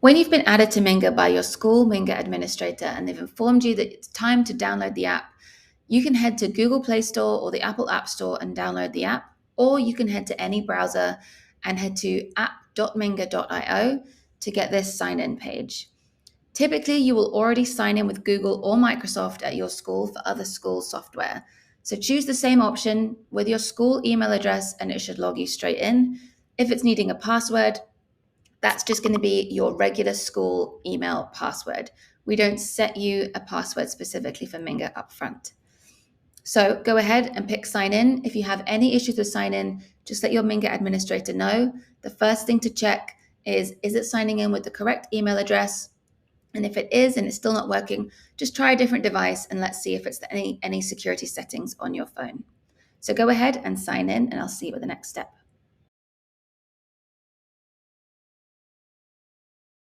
When you've been added to Minga by your school Minga administrator and they've informed you that it's time to download the app, you can head to Google Play Store or the Apple App Store and download the app, or you can head to any browser and head to app.minga.io to get this sign in page. Typically, you will already sign in with Google or Microsoft at your school for other school software. So choose the same option with your school email address and it should log you straight in. If it's needing a password, that's just going to be your regular school email password. We don't set you a password specifically for Minga up front. So go ahead and pick sign in. If you have any issues with sign in, just let your Minga administrator know. The first thing to check is it signing in with the correct email address? And if it is and it's still not working, just try a different device and let's see if it's any security settings on your phone. So go ahead and sign in and I'll see you with the next step.